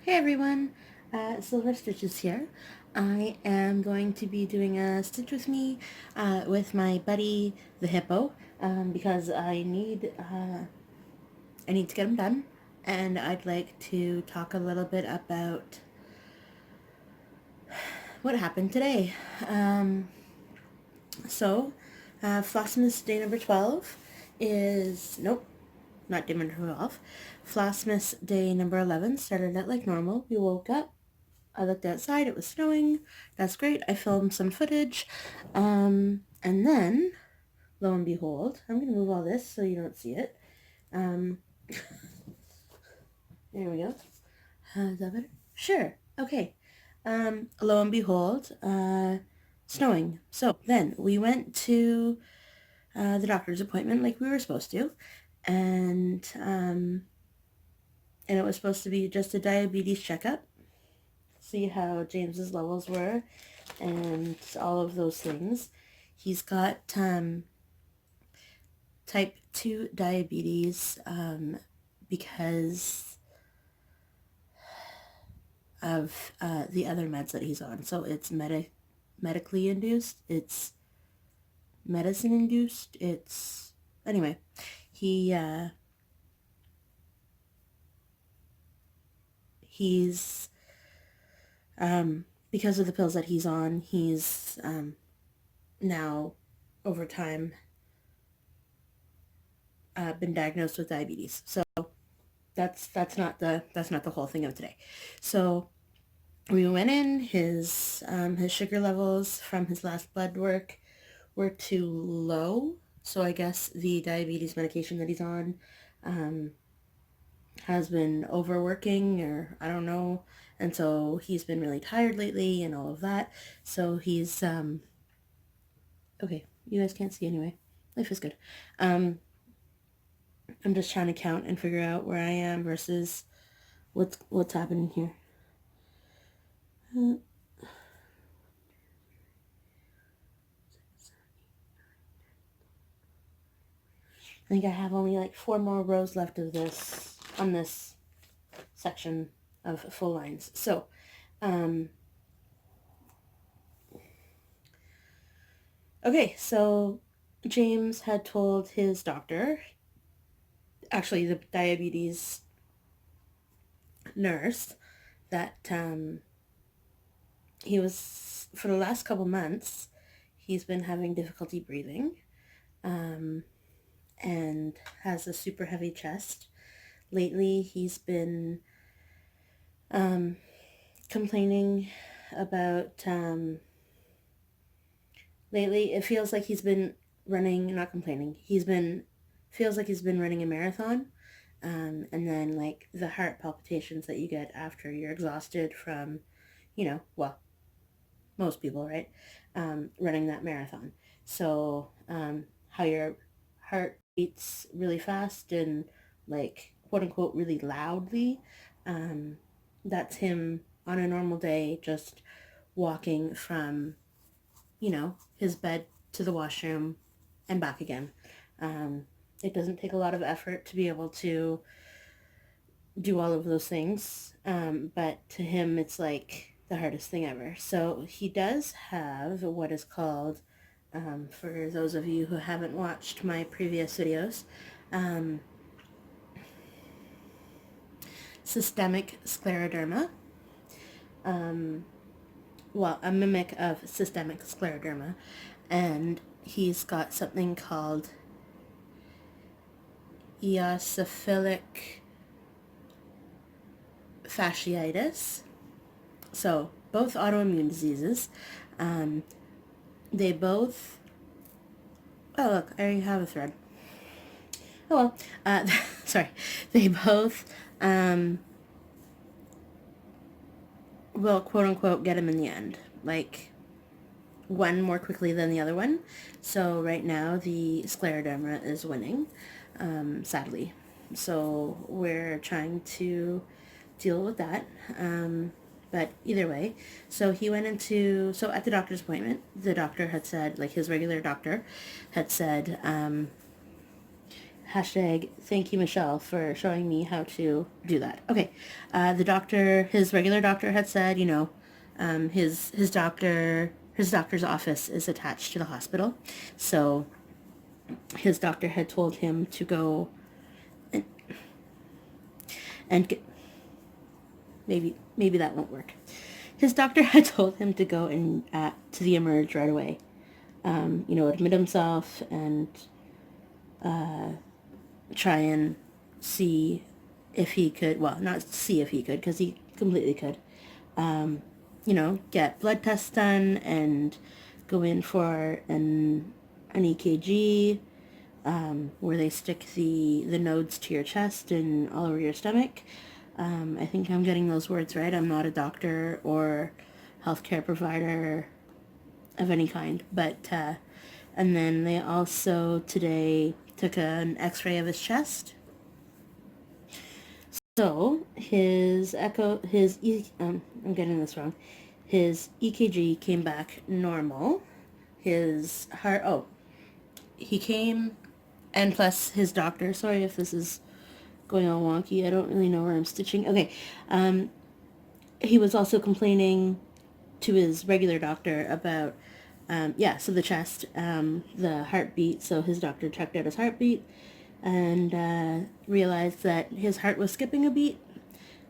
Hey everyone, Silver Stitches here. I am going to be doing a Stitch with Me with my buddy the hippo because I need to get them done, and I'd like to talk a little bit about what happened today. Flossmas day number 12 is, nope, not day number 12. Flossmas day number 11 started out like normal. We woke up. I looked outside, it was snowing. That's great. I filmed some footage. And then, lo and behold, I'm going to move all this so you don't see it. There we go. Is that better? Sure. Okay. Lo and behold, snowing. So then we went to the doctor's appointment like we were supposed to. And it was supposed to be just a diabetes checkup. See how James's levels were and all of those things. He's got type 2 diabetes because of the other meds that he's on. So it's medically induced. It's medicine induced. It's anyway. He's because of the pills that he's on, he's now over time been diagnosed with diabetes. So that's not the whole thing of today. So we went in. His sugar levels from his last blood work were too low. So I guess the diabetes medication that he's on has been overworking, or I don't know. And so he's been really tired lately and all of that. So he's okay, you guys can't see anyway. Life is good. I'm just trying to count and figure out where I am versus what's happening here. I think I have only like 4 more rows left of this on this section of full lines. So, okay, so James had told his doctor, actually the diabetes nurse, that he was, for the last couple months, he's been having difficulty breathing and has a super heavy chest. Lately, he's been complaining about, lately it feels like he's been running, not complaining, feels like he's been running a marathon. And then like the heart palpitations that you get after you're exhausted from, well, most people, right? Running that marathon. So how your heart beats really fast and like quote unquote really loudly. That's him on a normal day just walking from, his bed to the washroom and back again. It doesn't take a lot of effort to be able to do all of those things, but to him it's like the hardest thing ever. So he does have what is called, for those of you who haven't watched my previous videos, systemic scleroderma. Well, a mimic of systemic scleroderma, and he's got something called eosinophilic fasciitis. So both autoimmune diseases. They both, oh look, I already have a thread. Oh well, sorry. They both will quote unquote get him in the end. Like one more quickly than the other one. So right now the scleroderma is winning, sadly. So we're trying to deal with that. But either way, so he went into, so at the doctor's appointment, the doctor had said, like his regular doctor had said, Hashtag thank you, Michelle, for showing me how to do that. Okay, the doctor, his regular doctor had said, his doctor's office is attached to the hospital, so his doctor had told him to go and get, maybe that won't work. His doctor had told him to go and to the emerge right away. Admit himself and try and see if he could, well, not see if he could, because he completely could, get blood tests done and go in for an EKG, where they stick the nodes to your chest and all over your stomach. I think I'm getting those words right. I'm not a doctor or healthcare provider of any kind, but, and then they also today took an x-ray of his chest. So I'm getting this wrong. His EKG came back normal. His heart, he came, and plus his doctor, sorry if this is going all wonky, I don't really know where I'm stitching. Okay, he was also complaining to his regular doctor about, so the chest, the heartbeat, so his doctor checked out his heartbeat and realized that his heart was skipping a beat.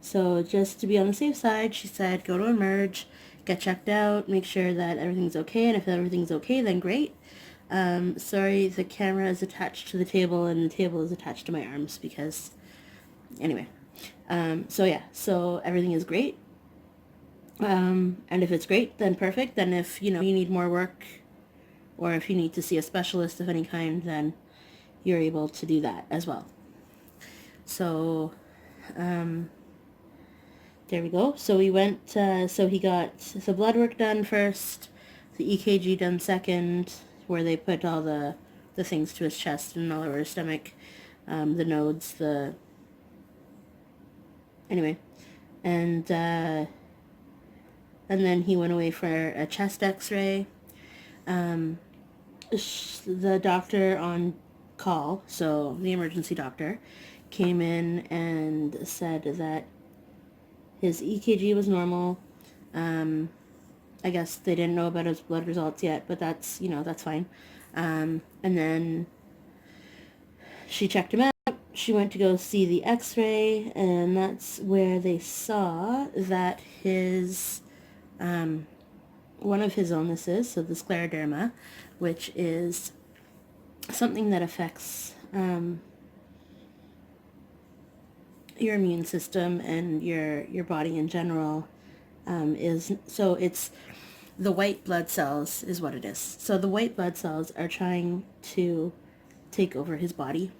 So just to be on the safe side, she said, go to Emerge, get checked out, make sure that everything's okay, and if everything's okay, then great. Sorry, the camera is attached to the table, and the table is attached to my arms, because, anyway. So everything is great. And if it's great, then perfect. Then if, you need more work, or if you need to see a specialist of any kind, then you're able to do that as well. So, there we go. So we went, so he got the blood work done first, the EKG done second, where they put all the things to his chest and all over his stomach, the nodes, anyway. And then he went away for a chest x-ray. The doctor on call, so the emergency doctor, came in and said that his EKG was normal. I guess they didn't know about his blood results yet, but that's, that's fine. And then she checked him out. She went to go see the x-ray, and that's where they saw that his, one of his illnesses, so the Scleroderma, which is something that affects your immune system and your body in general, it's the white blood cells is what it is. So the white blood cells are trying to take over his body,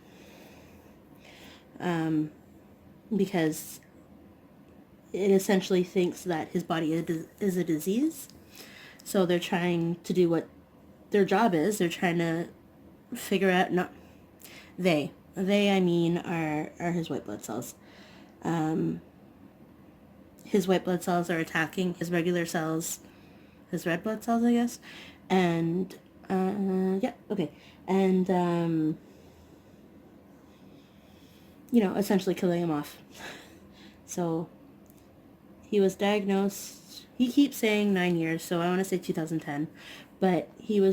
because it essentially thinks that his body is a disease. So they're trying to do what their job is. They're trying to figure out, I mean, are his white blood cells. His white blood cells are attacking his regular cells, his red blood cells, I guess. And, okay. And, essentially killing him off. So he was diagnosed, he keeps saying 9 years, so I want to say 2010, but I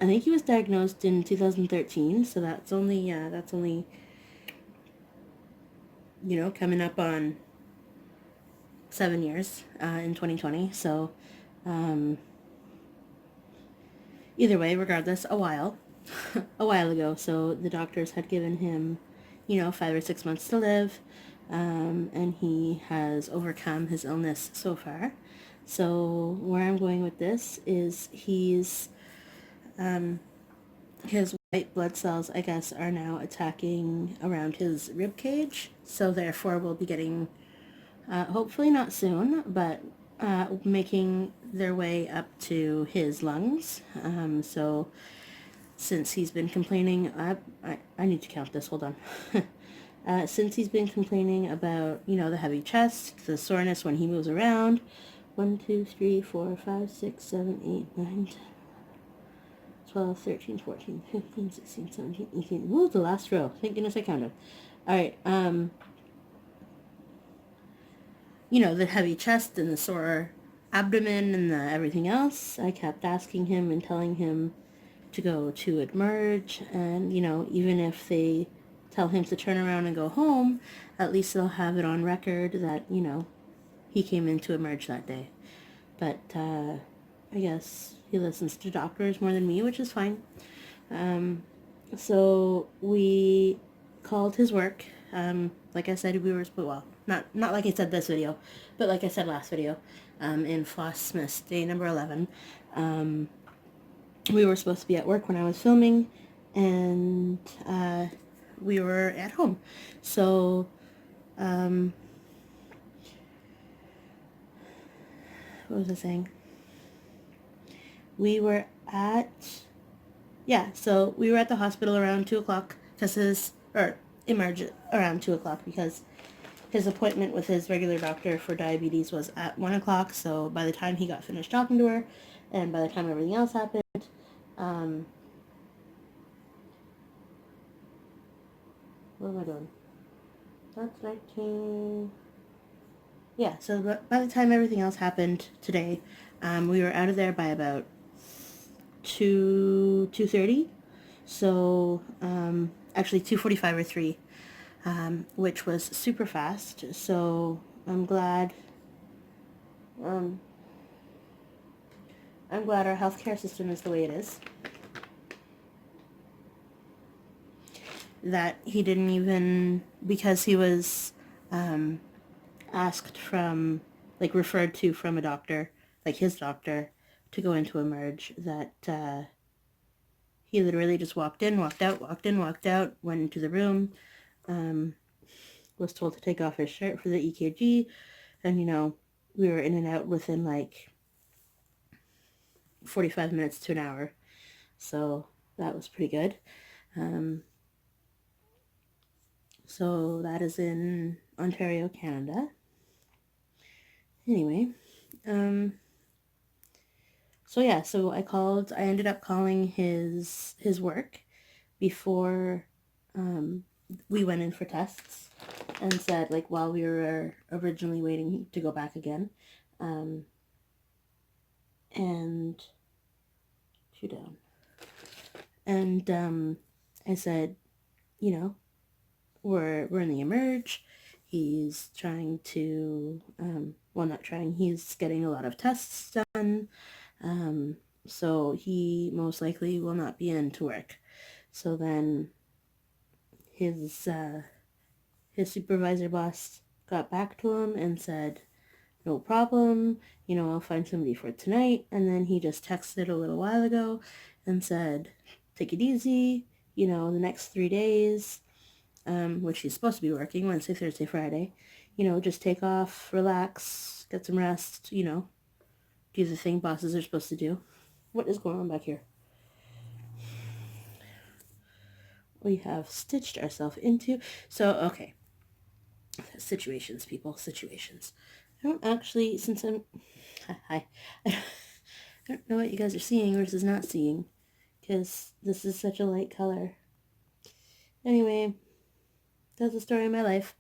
think he was diagnosed in 2013, so that's only, coming up on 7 years, in 2020, so, either way, regardless, a while ago, so the doctors had given him, 5 or 6 months to live, and he has overcome his illness so far. So where I'm going with this is his white blood cells, I guess, are now attacking around his rib cage, so therefore we'll be getting, hopefully not soon, but making their way up to his lungs. So since he's been complaining, I need to count this, hold on. Since he's been complaining about, the heavy chest, the soreness when he moves around, 1, 2, 3, 4, 5, 6, 7, 8, 9, 10, 12, 13, 14, 15, 16, 17, 18. Ooh, the last row. Thank goodness I counted. Alright, you know, the heavy chest and the sore abdomen and the everything else. I kept asking him and telling him to go to Emerge, and, you know, even if they tell him to turn around and go home, at least they'll have it on record that, you know, he came into Emerge that day. But, I guess he listens to doctors more than me, which is fine. So we called his work. Like I said, we were, well, not like I said this video, but like I said last video, in Floss Smith's day number 11. We were supposed to be at work when I was filming, and we were at home. So, what was I saying? We were at, so we were at the hospital around 2 o'clock, Emerge around 2 o'clock, because his appointment with his regular doctor for diabetes was at 1 o'clock, so by the time he got finished talking to her, and by the time everything else happened, what am I doing? That's 19... Yeah, so by the time everything else happened today, we were out of there by about 2:30. So, actually 2:45 or 3, which was super fast. So I'm glad our healthcare system is the way it is. That he didn't even, because he was asked from, like, referred to from a doctor, like his doctor, to go into Emerge, that he literally just walked in, walked out, walked in, walked out, went into the room, was told to take off his shirt for the EKG, and, you know, we were in and out within like 45 minutes to an hour. So that was pretty good. So that is in Ontario, Canada. Anyway, so yeah, so I ended up calling his work before we went in for tests, and said, like, while we were originally waiting to go back again, and shoot down, and I said, you know, we're in the Emerge. He's trying to, well, not trying, he's getting a lot of tests done, so he most likely will not be in to work. So then his supervisor boss got back to him and said, no problem, you know, I'll find somebody for tonight. And then he just texted a little while ago and said, take it easy, you know, the next 3 days, which he's supposed to be working, Wednesday, Thursday, Friday, you know, just take off, relax, get some rest, you know, do the thing bosses are supposed to do. What is going on back here? We have stitched ourselves into, so, okay. Situations, people, situations. I don't actually, since I'm, hi, I don't know what you guys are seeing versus not seeing, because this is such a light color. Anyway, that's the story of my life.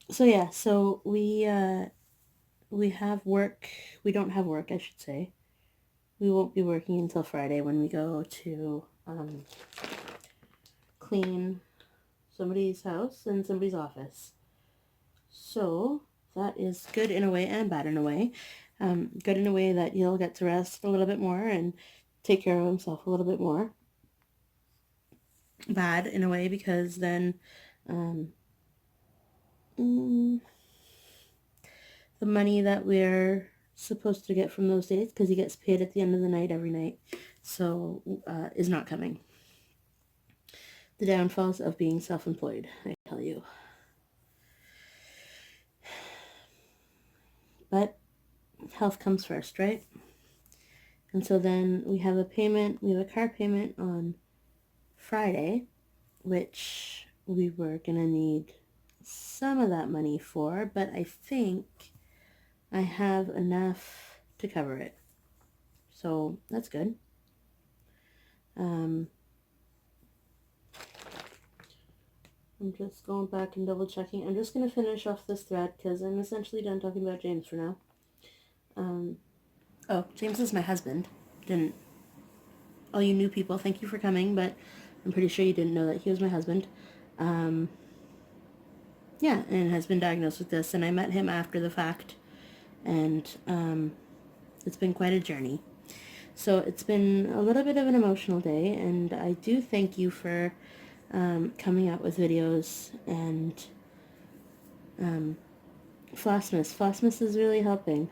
So yeah, so we have work, we don't have work, I should say. We won't be working until Friday when we go to, clean somebody's house and somebody's office. So that is good in a way and bad in a way. Good in a way that he'll get to rest a little bit more and take care of himself a little bit more. Bad in a way because then the money that we're supposed to get from those days, because he gets paid at the end of the night every night, so is not coming. The downfalls of being self-employed, I tell you. But health comes first, right? And so then we have a car payment on Friday, which we were going to need some of that money for, but I think I have enough to cover it. So that's good. I'm just going back and double checking. I'm just going to finish off this thread because I'm essentially done talking about James for now. Oh, James is my husband. All you new people, thank you for coming, but I'm pretty sure you didn't know that he was my husband. Yeah, and has been diagnosed with this, and I met him after the fact, and it's been quite a journey. So it's been a little bit of an emotional day, and I do thank you for coming out with videos, and Flossmas. Flossmas is really helping.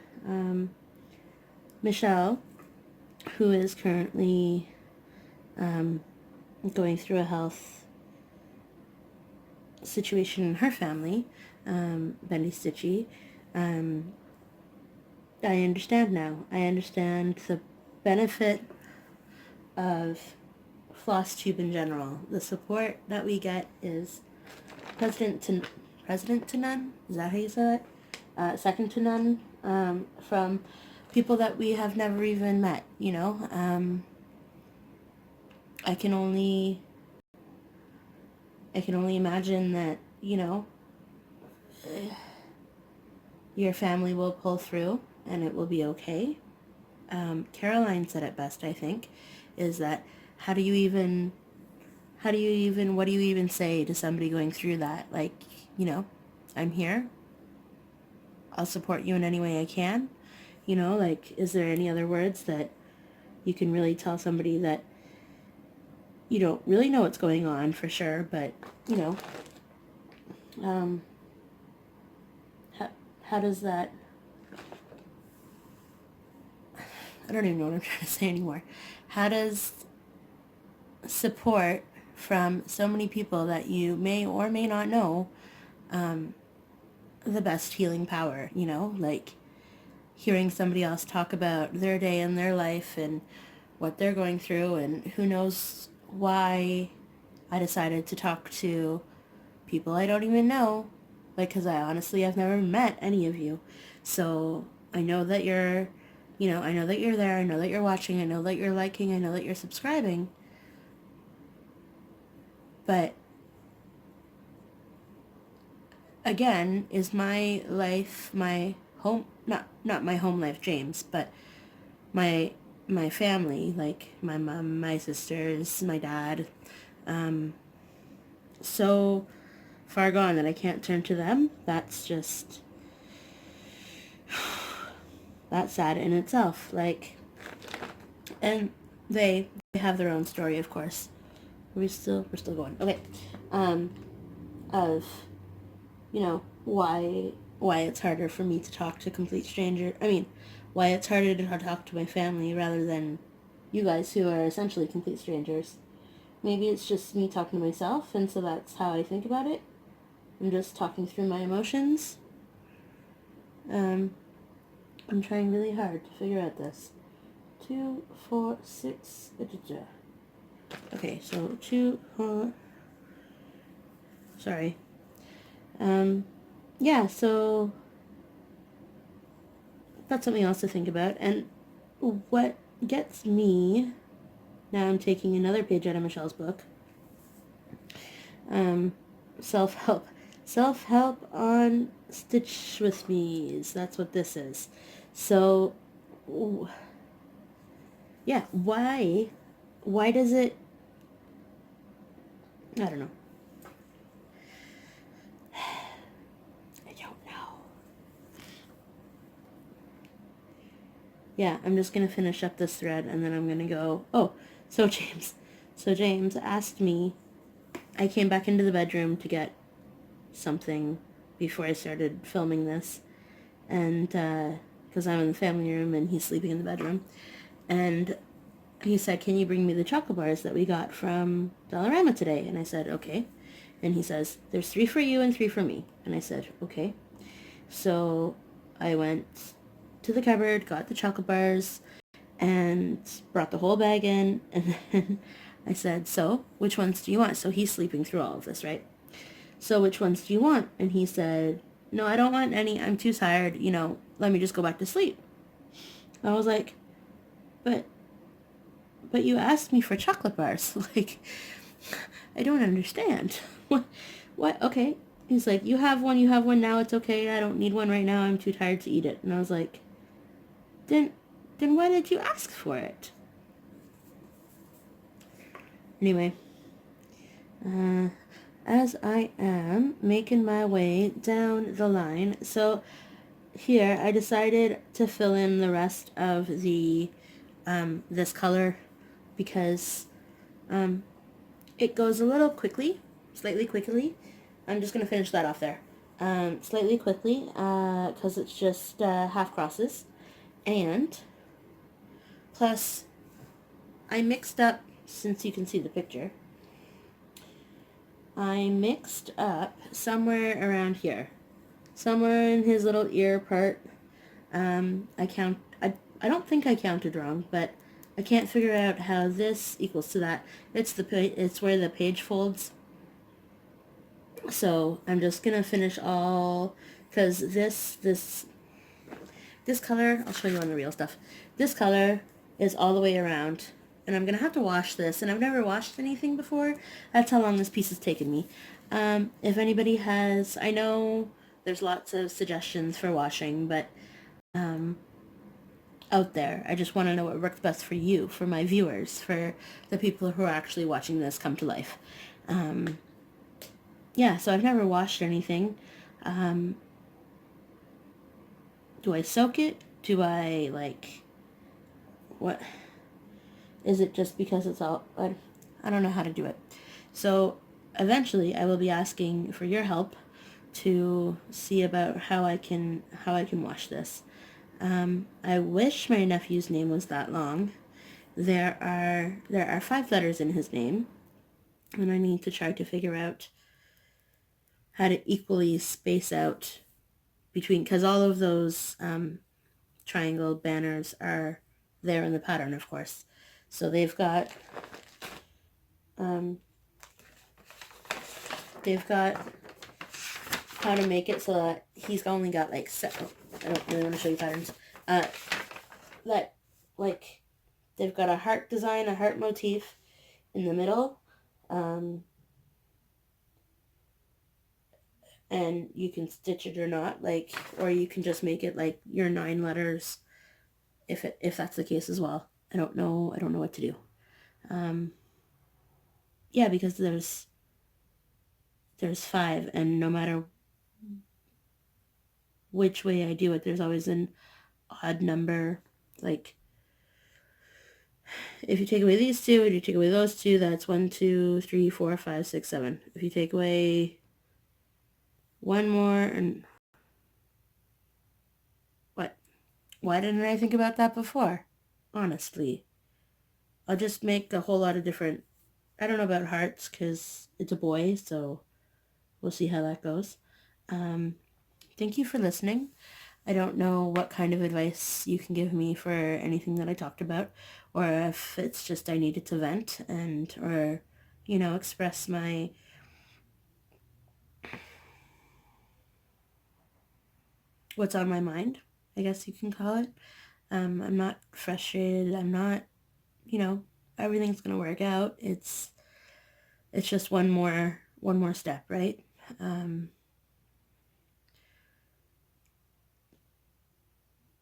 Michelle, who is currently going through a health situation in her family, Bendy Stitchy, I understand now. I understand the benefit of floss tube in general. The support that we get is president to none. Is that how you say it? Second to none, from people that we have never even met. You know, I can only imagine that, you know, your family will pull through and it will be okay. Caroline said it best, I think, is that what do you even say to somebody going through that? Like, you know, I'm here. I'll support you in any way I can. You know, like, is there any other words that you can really tell somebody that you don't really know what's going on for sure, but, you know, how does that, I don't even know what I'm trying to say anymore. How does support from so many people that you may or may not know, the best healing power, you know, like hearing somebody else talk about their day and their life and what they're going through, and who knows why I decided to talk to people I don't even know, like, because I honestly have never met any of you. So I know that you're, you know, I know that you're there, I know that you're watching, I know that you're liking, I know that you're subscribing, but again, is my life my home, not my home life, James, but my family, like my mom, my sisters, my dad, so far gone that I can't turn to them. That's just, that's sad in itself. Like, and they have their own story, of course. We're still going. Okay. Of, you know, why it's harder for me to talk to complete strangers. I mean, why it's harder to talk to my family rather than you guys who are essentially complete strangers. Maybe it's just me talking to myself, and so that's how I think about it. I'm just talking through my emotions. I'm trying really hard to figure out this. 2, 4, 6. Okay, so 2, 4. Sorry. Yeah, so that's something else to think about. And what gets me, now I'm taking another page out of Michelle's book, self-help. Self-help on Stitch with Me's. That's what this is. So, yeah, why does it, I don't know. I don't know. Yeah, I'm just going to finish up this thread and then I'm going to go, oh, so James asked me, I came back into the bedroom to get something before I started filming this, and because I'm in the family room and he's sleeping in the bedroom, and he said, can you bring me the chocolate bars that we got from Dollarama today? And I said, okay. And he says, there's 3 for you and 3 for me. And I said, okay. So I went to the cupboard, got the chocolate bars, and brought the whole bag in, and then I said, so which ones do you want? So he's sleeping through all of this, right? So which ones do you want? And he said, no, I don't want any. I'm too tired. You know, let me just go back to sleep. I was like, but you asked me for chocolate bars. Like, I don't understand. What? Okay. He's like, you have one now, it's okay. I don't need one right now. I'm too tired to eat it. And I was like, then why did you ask for it? Anyway, as I am making my way down the line, so here I decided to fill in the rest of the this color because it goes a little quickly, slightly quickly. I'm just going to finish that off there. Slightly quickly because it's just half crosses. And plus I mixed up, since you can see the picture, I mixed up somewhere around here. Somewhere in his little ear part. I don't think I counted wrong, but I can't figure out how this equals to that. It's where the page folds. So I'm just gonna finish all, because this color, I'll show you on the real stuff. This color is all the way around, and I'm gonna have to wash this, and I've never washed anything before. That's how long this piece has taken me. If anybody has, I know there's lots of suggestions for washing, but out there, I just want to know what works best for you, for my viewers, for the people who are actually watching this come to life. Yeah, so I've never washed anything. Do I soak it? Do I, like, what? Is it just because it's all, I don't know how to do it. So eventually I will be asking for your help to see about how I can wash this. I wish my nephew's name was that long. There are 5 letters in his name, and I need to try to figure out how to equally space out between, because all of those triangle banners are there in the pattern, of course. So they've got how to make it so that he's only got like I don't really want to show you patterns. That, like, they've got a heart design, a heart motif in the middle. And you can stitch it or not, like, or you can just make it like your 9 letters if that's the case as well. I don't know what to do. Yeah, because there's 5, and no matter which way I do it, there's always an odd number. Like, if you take away these 2 and you take away those 2, that's 1, 2, 3, 4, 5, 6, 7. If you take away one more, and what? Why didn't I think about that before? Honestly. I'll just make a whole lot of different, I don't know about hearts because it's a boy, so we'll see how that goes. Thank you for listening. I don't know what kind of advice you can give me for anything that I talked about, or if it's just I needed to vent or express my what's on my mind, I guess you can call it. I'm not frustrated. I'm not, everything's gonna work out. It's just one more step, right?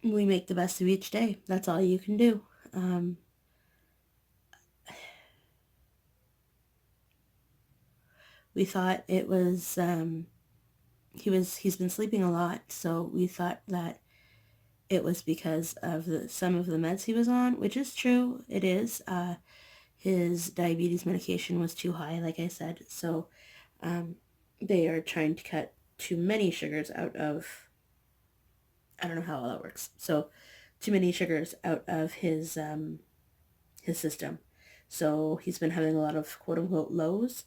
We make the best of each day. That's all you can do. We thought it was, he's been sleeping a lot, so we thought that it was because of some of the meds he was on, which is true. It is. His diabetes medication was too high, like I said, so they are trying to cut too many sugars out of, I don't know how all that works. So too many sugars out of his system. So he's been having a lot of quote unquote lows.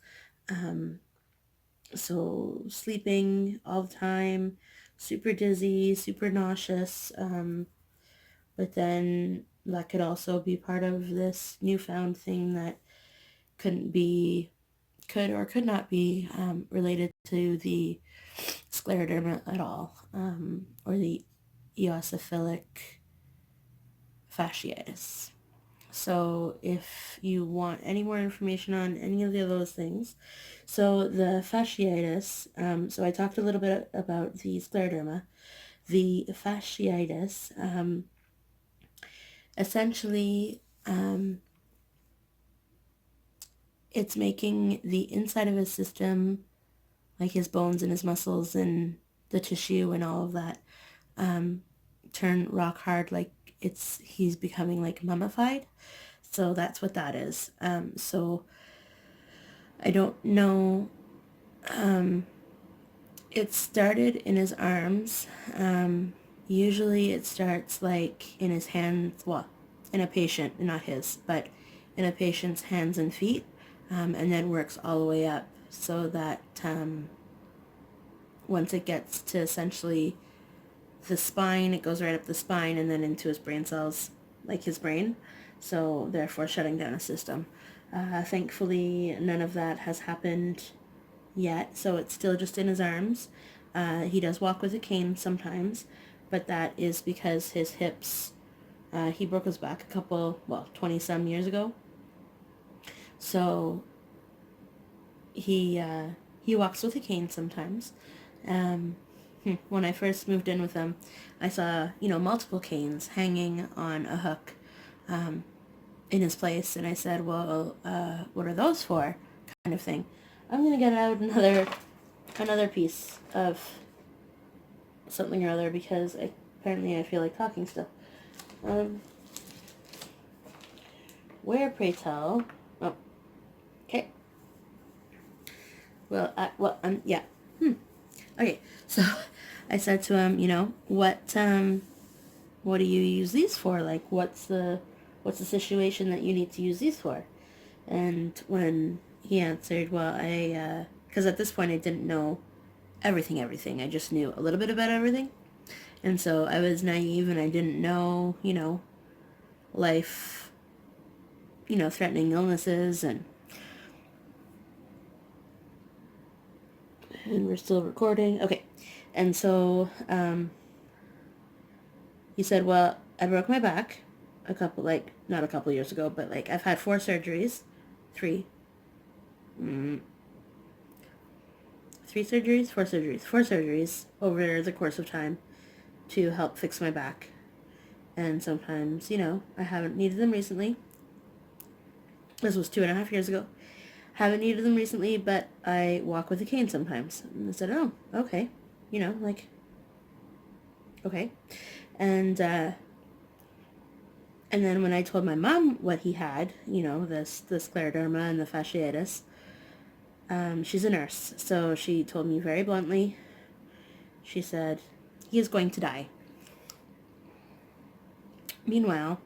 So sleeping all the time, super dizzy, super nauseous. But then that could also be part of this newfound thing that could or could not be related to the scleroderma at all, or the eosinophilic fasciitis. So if you want any more information on any of those things, so the fasciitis, so I talked a little bit about the scleroderma. The fasciitis, essentially, it's making the inside of his system, like his bones and his muscles and the tissue and all of that, turn rock hard, like he's becoming like mummified. So that's what that is. So I don't know. It started in his arms. Usually it starts like in his hands, well, in a patient, not his, but in a patient's hands and feet, and then works all the way up so that once it gets to essentially the spine, it goes right up the spine and then into his brain cells, like his brain, so therefore shutting down a system. Thankfully, none of that has happened yet, so it's still just in his arms. He does walk with a cane sometimes, but that is because his hips, he broke his back 20 some years ago. So he walks with a cane sometimes. When I first moved in with him, I saw, multiple canes hanging on a hook in his place, and I said, well, what are those for? Kind of thing. I'm going to get out another piece of something or other because apparently I feel like talking still. Where, pray tell? Oh, okay. Well, yeah. Okay, so I said to him, what do you use these for? Like, what's the situation that you need to use these for? And when he answered, well, because at this point I didn't know everything. I just knew a little bit about everything. And so I was naive and I didn't know, life, threatening illnesses and we're still recording. Okay. And so he said, well, I broke my back not a couple years ago, but I've had 4 surgeries. 3 surgeries, 4 surgeries. 4 surgeries over the course of time to help fix my back. And sometimes, I haven't needed them recently. This was 2.5 years ago. Haven't needed them recently, but I walk with a cane sometimes. And I said, oh, okay. Okay. And then when I told my mom what he had, the scleroderma and the fasciitis, she's a nurse, so she told me very bluntly, she said, he is going to die. Meanwhile,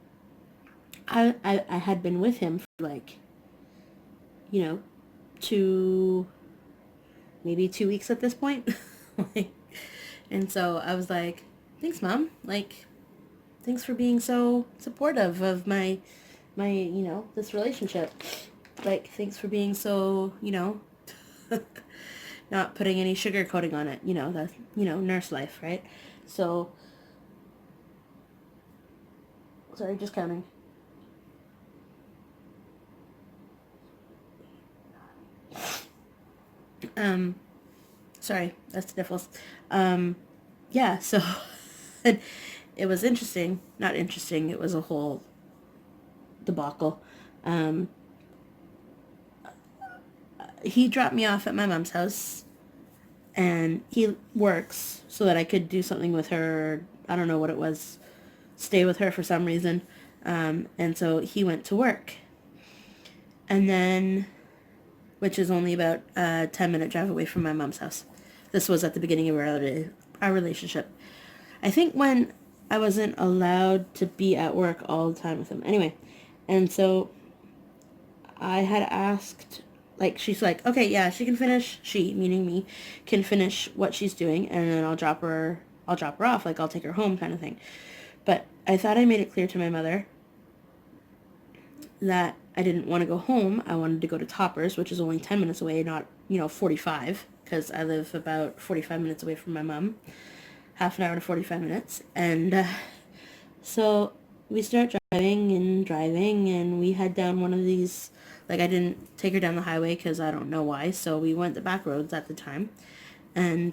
I had been with him for maybe 2 weeks at this point. And so I was like, thanks, Mom. Thanks for being so supportive of my this relationship. Thanks for being so, not putting any sugar coating on it, the, nurse life, right? So, sorry, just counting. Sorry, that's the difference. Yeah, so it was interesting. Not interesting, it was a whole debacle. He dropped me off at my mom's house, and he works so that I could do something with her. I don't know what it was. Stay with her for some reason. And so he went to work. And then, which is only about a 10-minute drive away from my mom's house. This was at the beginning of our relationship. I think when I wasn't allowed to be at work all the time with him. Anyway, and so I had asked, she's like, okay, yeah, she can finish, she, meaning me, can finish what she's doing, and then I'll drop her off, I'll take her home kind of thing. But I thought I made it clear to my mother that I didn't want to go home. I wanted to go to Toppers, which is only 10 minutes away, not, 45, because I live about 45 minutes away from my mom. Half an hour to 45 minutes. And so we start driving, and we head down one of these, like, I didn't take her down the highway because I don't know why, so we went the back roads at the time. And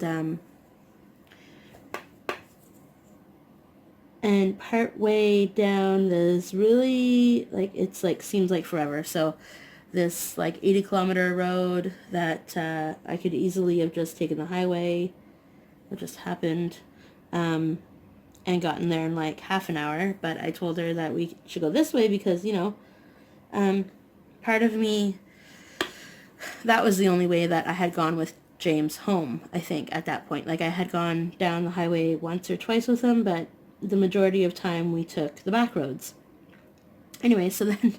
part way down this really, like, it's like, seems like forever. So this like 80-kilometer road that I could easily have just taken the highway, what just happened, and gotten there in like half an hour. But I told her that we should go this way because, part of me, that was the only way that I had gone with James home, I think, at that point. Like, I had gone down the highway once or twice with him, but the majority of time we took the back roads. Anyway, so then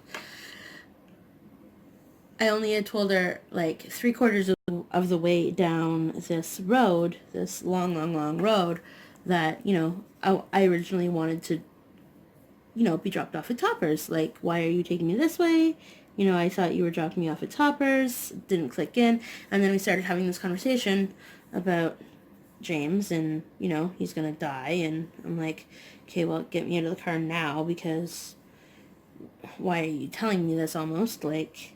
I only had told her like 3/4 of the way down this road, this long, long, long road, that, I originally wanted to, be dropped off at Toppers. Like, why are you taking me this way? I thought you were dropping me off at Toppers. Didn't click in. And then we started having this conversation about James and, he's going to die. And I'm like, okay, well, get me out of the car now, because why are you telling me this almost? Like,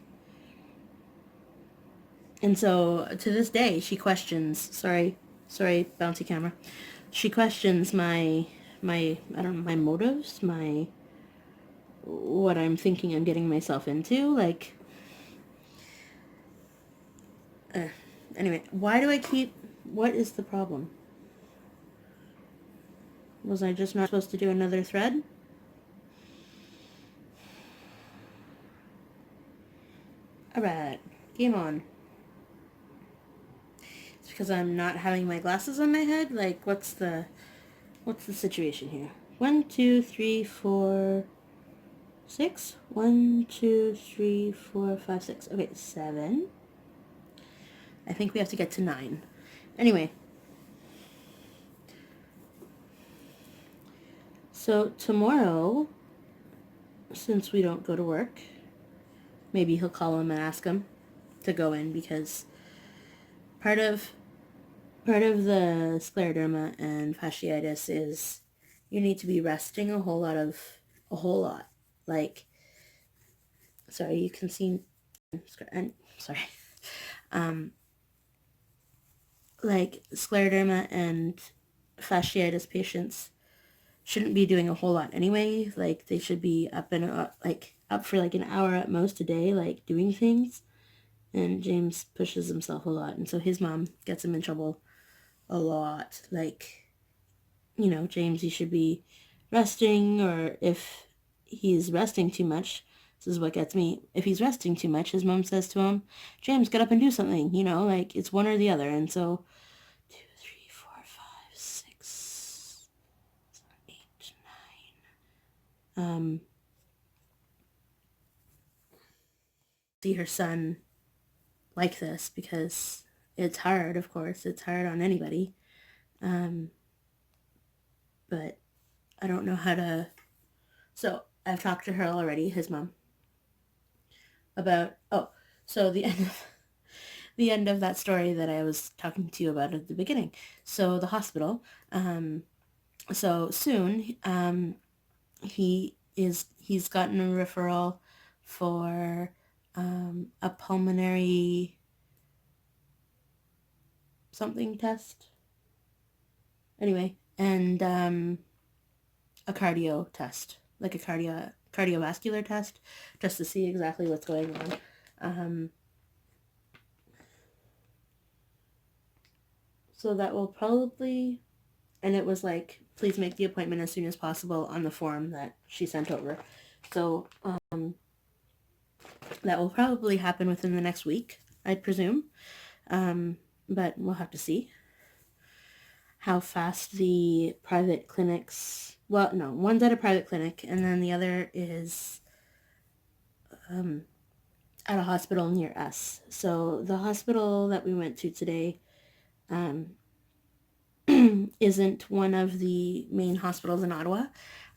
and so to this day, she questions, sorry, bouncy camera. She questions I don't know, my motives, what I'm thinking I'm getting myself into. Like, anyway, what is the problem? Was I just not supposed to do another thread? Alright, game on. It's because I'm not having my glasses on my head? Like, what's the situation here? 1, 2, 3, 4, 6? 1, 2, 3, 4, 5, 6. Okay, 7. I think we have to get to 9. Anyway. So tomorrow, since we don't go to work, maybe he'll call him and ask him to go in, because part of the scleroderma and fasciitis is you need to be resting a whole lot. Like, sorry, you can see, sorry. Like, scleroderma and fasciitis patients shouldn't be doing a whole lot anyway. Like, they should be up for like an hour at most a day, like, doing things. And James pushes himself a lot, and so his mom gets him in trouble a lot. Like, James, you should be resting, or if he's resting too much, this is what gets me. If he's resting too much, his mom says to him, James, get up and do something, like, it's one or the other. And so 2, 3, 4, 5, 6, 7, 8, 9. See her son like this, because it's hard, of course. It's hard on anybody. But I don't know how to... So I've talked to her already, his mom, about... so the end of that story that I was talking to you about at the beginning. So the hospital, so soon, he's gotten a referral for a pulmonary something test. Anyway, and a cardio test, like a cardiovascular test, just to see exactly what's going on. So that will probably, and it was like, please make the appointment as soon as possible on the form that she sent over. So that will probably happen within the next week, I'd presume. But we'll have to see how fast the private clinics... Well, no, one's at a private clinic, and then the other is at a hospital near us. So the hospital that we went to today isn't one of the main hospitals in Ottawa.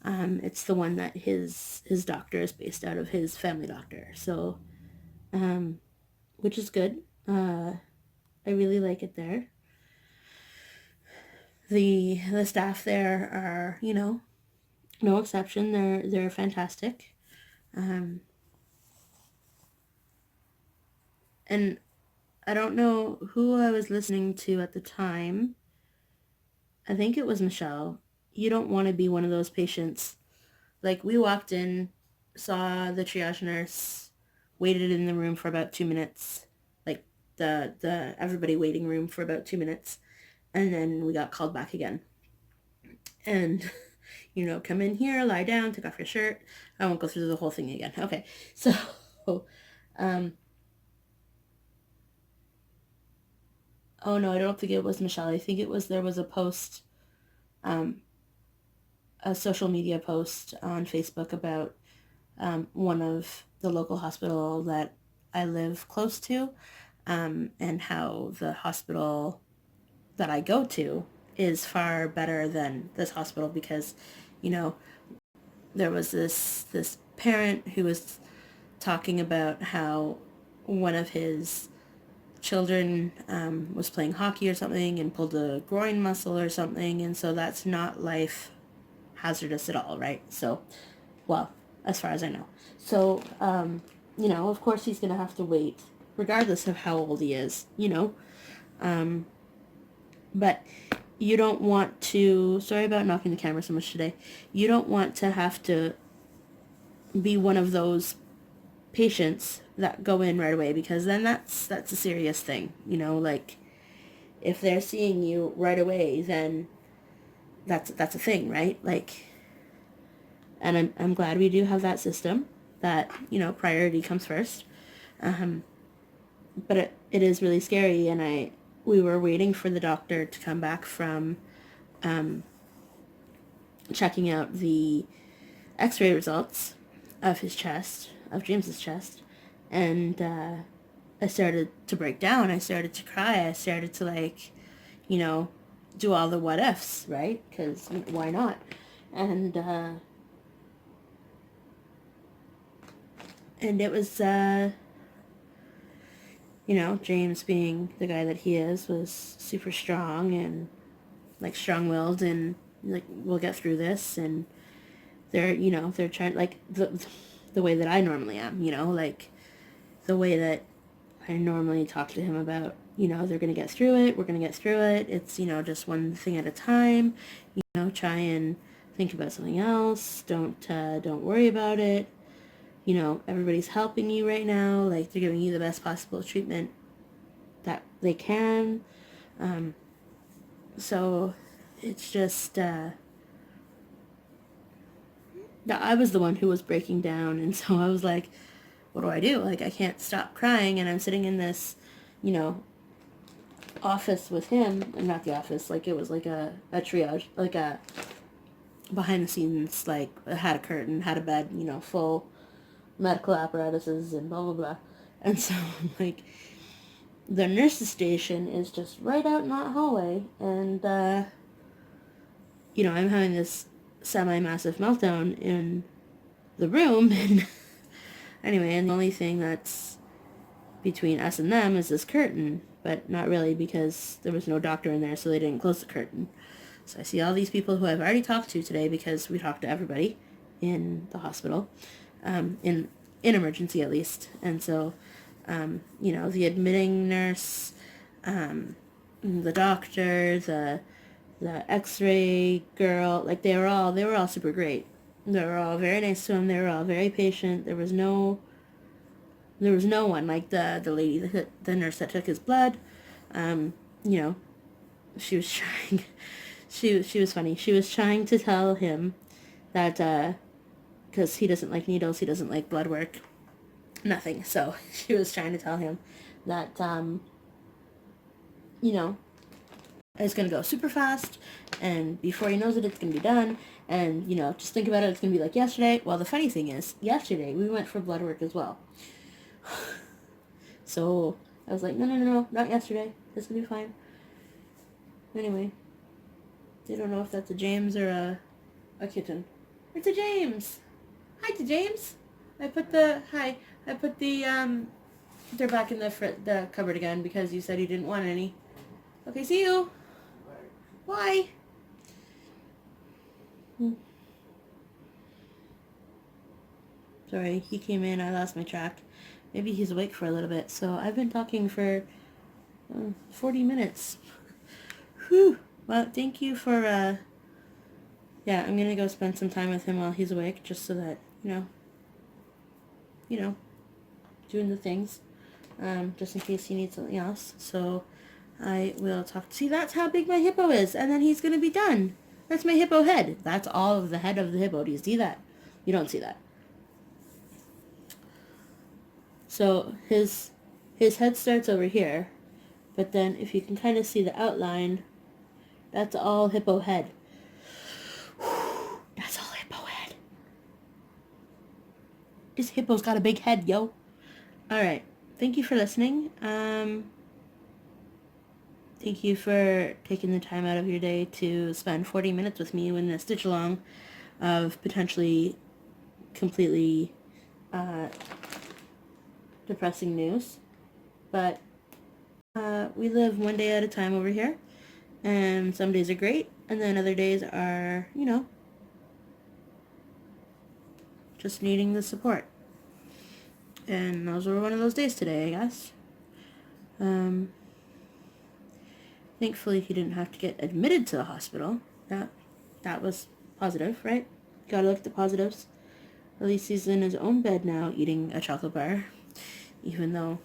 It's the one that his doctor is based out of, his family doctor. So, which is good. I really like it there. The staff there are, No exception. They're fantastic. And I don't know who I was listening to at the time. I think it was Michelle. You don't want to be one of those patients. Like, we walked in, saw the triage nurse, waited in the room for about 2 minutes, like the everybody waiting room for about 2 minutes, and then we got called back again. And come in here, lie down, take off your shirt. I won't go through the whole thing again. Okay, so um, oh no, I don't think it was Michelle. I think there was a post, um, a social media post on Facebook about one of the local hospital that I live close to, and how the hospital that I go to is far better than this hospital because, you know, there was this parent who was talking about how one of his children was playing hockey or something and pulled a groin muscle or something, and so that's not life hazardous at all, right? So, well, as far as I know. So, of course he's going to have to wait, regardless of how old he is, but you don't want to, sorry about knocking the camera so much today, you don't want to have to be one of those patients that go in right away, because then that's a serious thing, like, if they're seeing you right away, then that's a thing, right? Like, and I'm glad we do have that system that, priority comes first. But it is really scary, and we were waiting for the doctor to come back from checking out the x-ray results of his chest, of James's chest, and I started to break down. I started to cry. I started to, like, do all the what ifs, right? Because why not? And it was, James, being the guy that he is, was super strong and, like, strong-willed, and, like, we'll get through this. And they're trying, like, the way that I normally am, like, the way that I normally talk to him about, they're going to get through it. We're going to get through it. It's, just one thing at a time. Try and think about something else. Don't worry about it. Everybody's helping you right now. Like, they're giving you the best possible treatment that they can. So it's just, I was the one who was breaking down. And so I was like, what do I do? Like, I can't stop crying, and I'm sitting in this, office with him, and not the office, like, it was like a triage, like a behind the scenes, like, had a curtain, had a bed, full medical apparatuses and blah, blah, blah. And so, like, the nurse's station is just right out in that hallway, and, I'm having this semi-massive meltdown in the room, and anyway, and the only thing that's between us and them is this curtain, but not really, because there was no doctor in there, so they didn't close the curtain. So I see all these people who I've already talked to today, because we talked to everybody in the hospital, in emergency at least. And so, the admitting nurse, the doctor, the x-ray girl, like, they were all super great. They were all very nice to him. They were all very patient. There was no one, like the lady, the nurse that took his blood. You know, she was trying. She was funny. She was trying to tell him that because he doesn't like needles, he doesn't like blood work, nothing. So she was trying to tell him that you know, it's gonna go super fast, and before he knows it, it's gonna be done. And just think about it. It's gonna be like yesterday. Well, the funny thing is, yesterday we went for blood work as well. So I was like, no, not yesterday. It's gonna be fine. Anyway, I don't know if that's a James or a kitten. It's a James. Hi to James. I put the they're back in the cupboard again because you said you didn't want any. Okay, see you. Bye. Sorry, he came in, I lost my track. Maybe he's awake for a little bit. So I've been talking for 40 minutes. Whew. Well, thank you for, yeah, I'm gonna go spend some time with him while he's awake, just so that, doing the things, just in case he needs something else. So I will talk. See, that's how big my hippo is, and then he's gonna be done. That's my hippo head. That's all of the head of the hippo. Do you see that? You don't see that. So his head starts over here, but then if you can kind of see the outline, that's all hippo head. That's all hippo head. This hippo's got a big head, yo. Alright. Thank you for listening. Thank you for taking the time out of your day to spend 40 minutes with me in a stitch along of potentially completely depressing news. But we live one day at a time over here, and some days are great, and then other days are, just needing the support. And those were one of those days today, I guess. Thankfully, he didn't have to get admitted to the hospital. That was positive, right? Gotta look at the positives. At least he's in his own bed now eating a chocolate bar. Even though,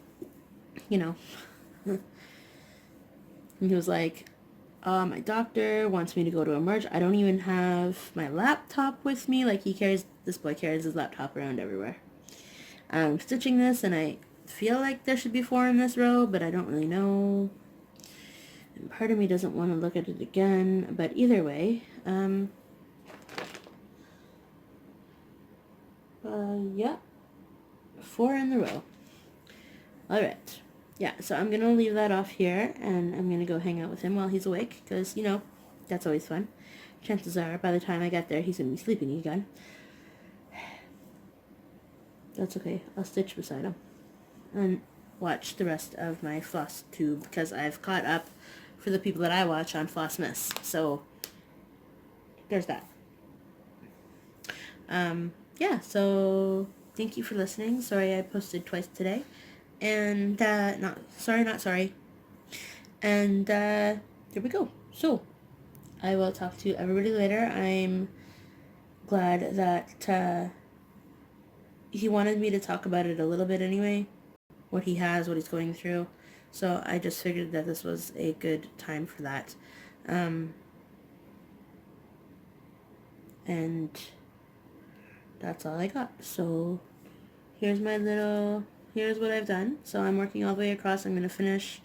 he was like, my doctor wants me to go to emerge. I don't even have my laptop with me. Like, this boy carries his laptop around everywhere. I'm stitching this, and I feel like there should be 4 in this row, but I don't really know. And part of me doesn't want to look at it again, but either way, yeah, 4 in the row. Alright, yeah, so I'm going to leave that off here, and I'm going to go hang out with him while he's awake, because, that's always fun. Chances are, by the time I get there, he's going to be sleeping again. That's okay, I'll stitch beside him, and watch the rest of my floss tube, because I've caught up for the people that I watch on Floss Miss, so there's that. Yeah, so thank you for listening. Sorry I posted twice today. And, not sorry. And, there we go. So, I will talk to everybody later. I'm glad that, he wanted me to talk about it a little bit anyway. What he has, what he's going through. So, I just figured that this was a good time for that. And that's all I got. So, here's what I've done. So I'm working all the way across. I'm going to finish,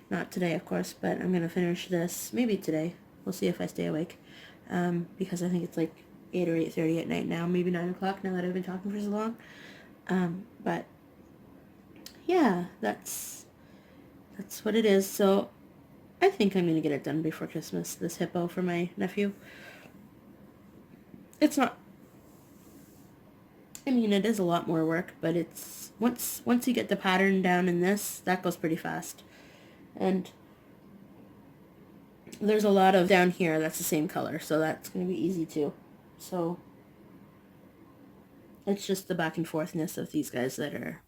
not today of course, but I'm going to finish this maybe today. We'll see if I stay awake, because I think it's like 8 or 8:30 at night now, maybe 9 o'clock now that I've been talking for so long. But yeah, that's what it is. So I think I'm going to get it done before Christmas, this hippo for my nephew. It's not, I mean, it is a lot more work, but it's, once you get the pattern down in this, that goes pretty fast. And there's a lot of down here that's the same color, so that's going to be easy too. So it's just the back and forthness of these guys that are,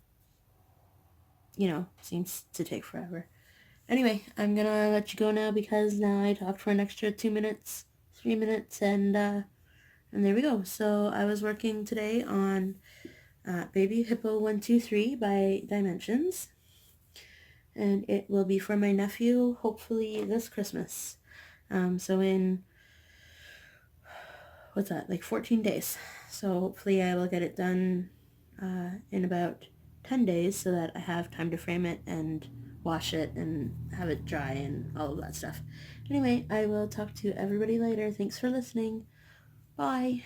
seems to take forever. Anyway, I'm going to let you go now, because now I talked for an extra 2 minutes, 3 minutes, and there we go. So I was working today on Baby Hippo 123 by Dimensions, and it will be for my nephew hopefully this Christmas. So in, what's that, like 14 days. So hopefully I will get it done in about 10 days, so that I have time to frame it and wash it and have it dry and all of that stuff. Anyway, I will talk to everybody later. Thanks for listening. Bye.